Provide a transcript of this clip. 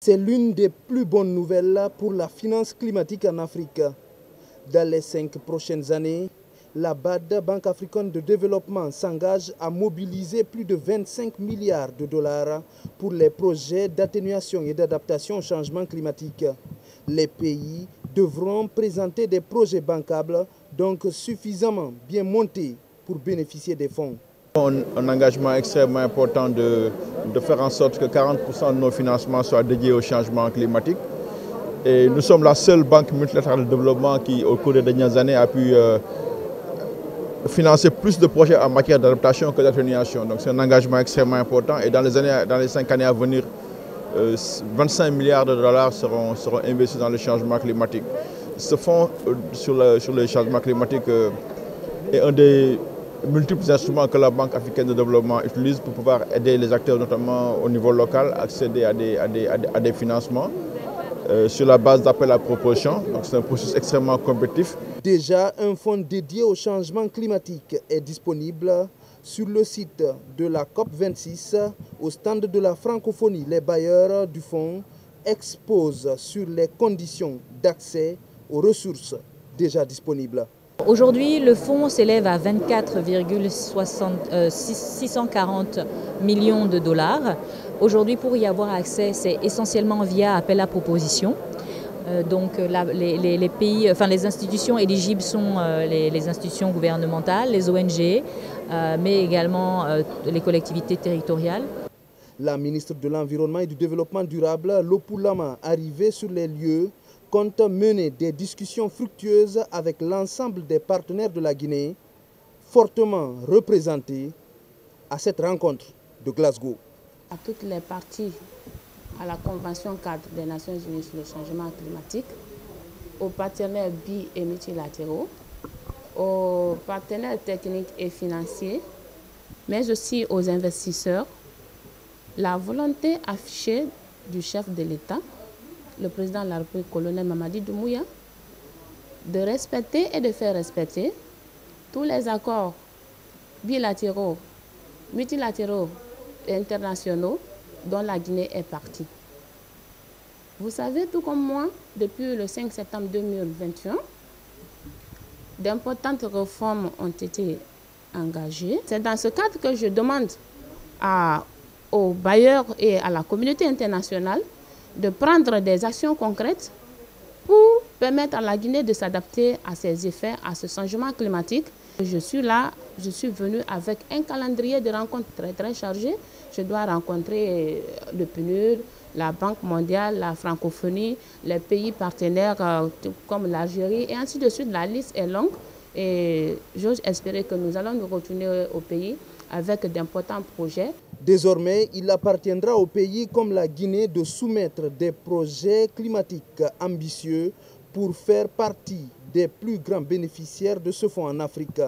C'est l'une des plus bonnes nouvelles pour la finance climatique en Afrique. Dans les 5 prochaines années, la BAD, Banque africaine de développement, s'engage à mobiliser plus de 25 milliards de dollars pour les projets d'atténuation et d'adaptation au changement climatique. Les pays devront présenter des projets bancables, donc suffisamment bien montés pour bénéficier des fonds. Un engagement extrêmement important de faire en sorte que 40% de nos financements soient dédiés au changement climatique. Et nous sommes la seule banque multilatérale de développement qui, au cours des dernières années, a pu financer plus de projets en matière d'adaptation que d'atténuation. Donc c'est un engagement extrêmement important. Et dans les 5 années à venir, 25 milliards de dollars seront investis dans le changement climatique. Ce fonds sur le changement climatique est un des multiples instruments que la Banque africaine de développement utilise pour pouvoir aider les acteurs, notamment au niveau local, à accéder à des financements sur la base d'appel à proposition. Donc c'est un processus extrêmement compétitif. Déjà, un fonds dédié au changement climatique est disponible sur le site de la COP26. Au stand de la francophonie, les bailleurs du fonds exposent sur les conditions d'accès aux ressources déjà disponibles. Aujourd'hui, le fonds s'élève à 24,640 millions de dollars. Aujourd'hui, pour y avoir accès, c'est essentiellement via appel à proposition. Donc les pays, les institutions éligibles sont les institutions gouvernementales, les ONG, mais également les collectivités territoriales. La ministre de l'Environnement et du Développement durable, Lopou Lama, arrivée sur les lieux, compte mener des discussions fructueuses avec l'ensemble des partenaires de la Guinée, fortement représentés à cette rencontre de Glasgow. À toutes les parties à la Convention cadre des Nations Unies sur le changement climatique, aux partenaires bi- et multilatéraux, aux partenaires techniques et financiers, mais aussi aux investisseurs, la volonté affichée du chef de l'État, le président de la République, colonel Mamadi Doumbouya, de respecter et de faire respecter tous les accords bilatéraux, multilatéraux et internationaux dont la Guinée est partie. Vous savez, tout comme moi, depuis le 5 septembre 2021, d'importantes réformes ont été engagées. C'est dans ce cadre que je demande aux bailleurs et à la communauté internationale de prendre des actions concrètes pour permettre à la Guinée de s'adapter à ces effets, à ce changement climatique. Je suis là, je suis venue avec un calendrier de rencontres très chargé. Je dois rencontrer le PNUD, la Banque mondiale, la francophonie, les pays partenaires comme l'Algérie et ainsi de suite. La liste est longue et j'ose espérer que nous allons nous retourner au pays avec d'importants projets. Désormais, il appartiendra aux pays comme la Guinée de soumettre des projets climatiques ambitieux pour faire partie des plus grands bénéficiaires de ce fonds en Afrique.